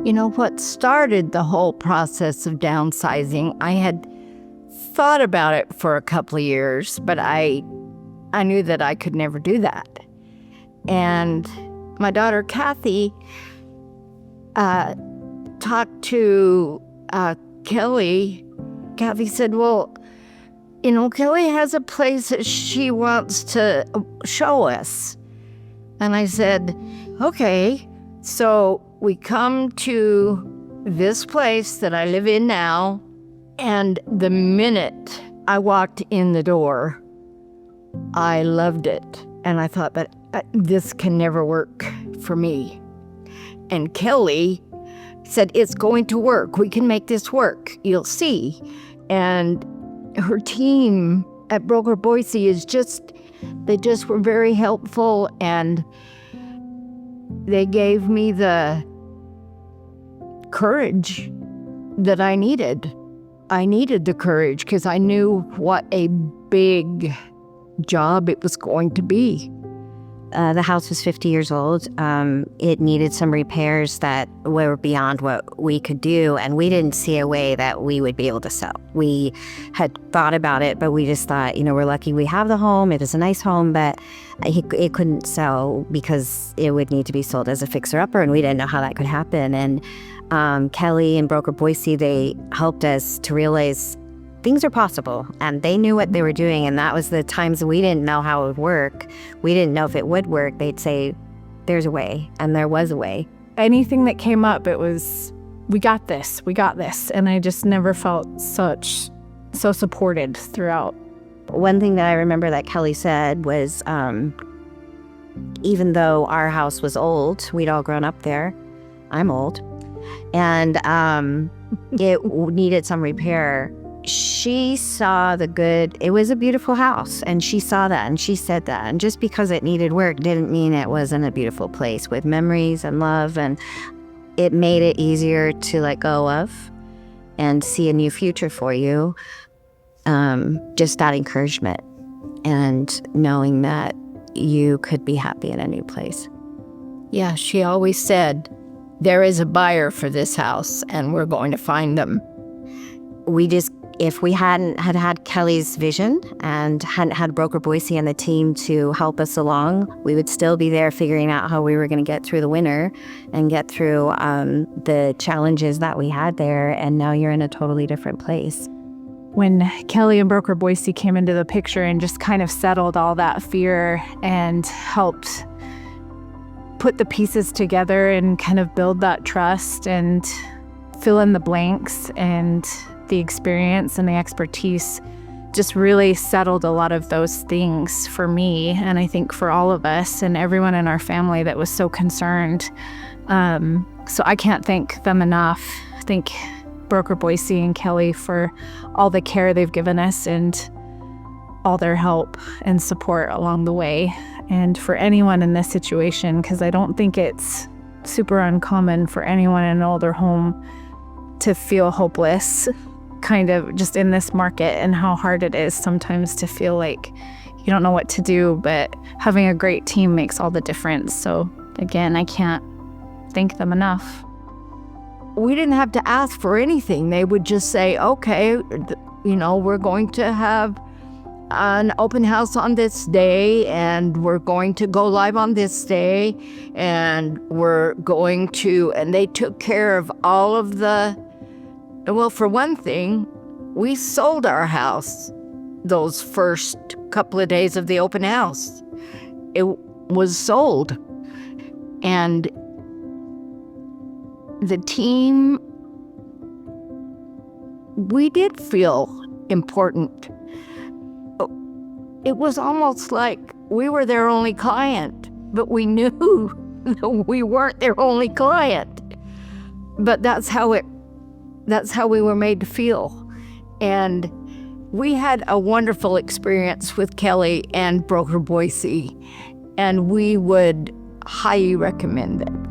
You know, what started the whole process of downsizing, I had thought about it for a couple of years, but I knew that I could never do that. And my daughter, Kathy, talked to Kelly. Kathy said, well, you know, Kelly has a place that she wants to show us. And I said, okay. So we come to this place that I live in now, and the minute I walked in the door, I loved it. And I thought, but this can never work for me. And Kelly said, it's going to work. We can make this work. You'll see. And her team at Broker Boise they just were very helpful, and they gave me the courage that I needed. I needed the courage because I knew what a big job it was going to be. The house was 50 years old. It needed some repairs that were beyond what we could do, and we didn't see a way that we would be able to sell. We had thought about it, but we just thought, you know, we're lucky we have the home. It is a nice home, but it couldn't sell because it would need to be sold as a fixer-upper, and we didn't know how that could happen. And Kelly and Broker Boise, they helped us to realize things are possible, and they knew what they were doing, and that was the times we didn't know how it would work. We didn't know if it would work. They'd say, there's a way, and there was a way. Anything that came up, it was, we got this, and I just never felt so supported throughout. One thing that I remember that Kelly said was, even though our house was old, we'd all grown up there, I'm old, and it needed some repair. She saw the good. It was a beautiful house, and she saw that, and she said that. And just because it needed work didn't mean it wasn't a beautiful place with memories and love, and it made it easier to let go of and see a new future for you. Just that encouragement and knowing that you could be happy in a new place. Yeah, she always said, there is a buyer for this house, and we're going to find them. If we hadn't had Kelly's vision and hadn't had Broker Boise and the team to help us along, we would still be there figuring out how we were going to get through the winter and get through the challenges that we had there. And now you're in a totally different place. When Kelly and Broker Boise came into the picture and just kind of settled all that fear and helped put the pieces together and kind of build that trust and fill in the blanks, and the experience and the expertise just really settled a lot of those things for me, and I think for all of us and everyone in our family that was so concerned. So I can't thank them enough. Thank Broker Boise and Kelly for all the care they've given us and all their help and support along the way. And for anyone in this situation, because I don't think it's super uncommon for anyone in an older home to feel hopeless, kind of just in this market, and how hard it is sometimes to feel like you don't know what to do, but having a great team makes all the difference. So again, I can't thank them enough. We didn't have to ask for anything. They would just say, okay, you know, we're going to have an open house on this day, and we're going to go live on this day, and and they took care of all of well, for one thing, we sold our house those first couple of days of the open house. It was sold. And the team, we did feel important. It was almost like we were their only client, but we knew that we weren't their only client. But that's how we were made to feel. And we had a wonderful experience with Kelly and Broker Boise, and we would highly recommend it.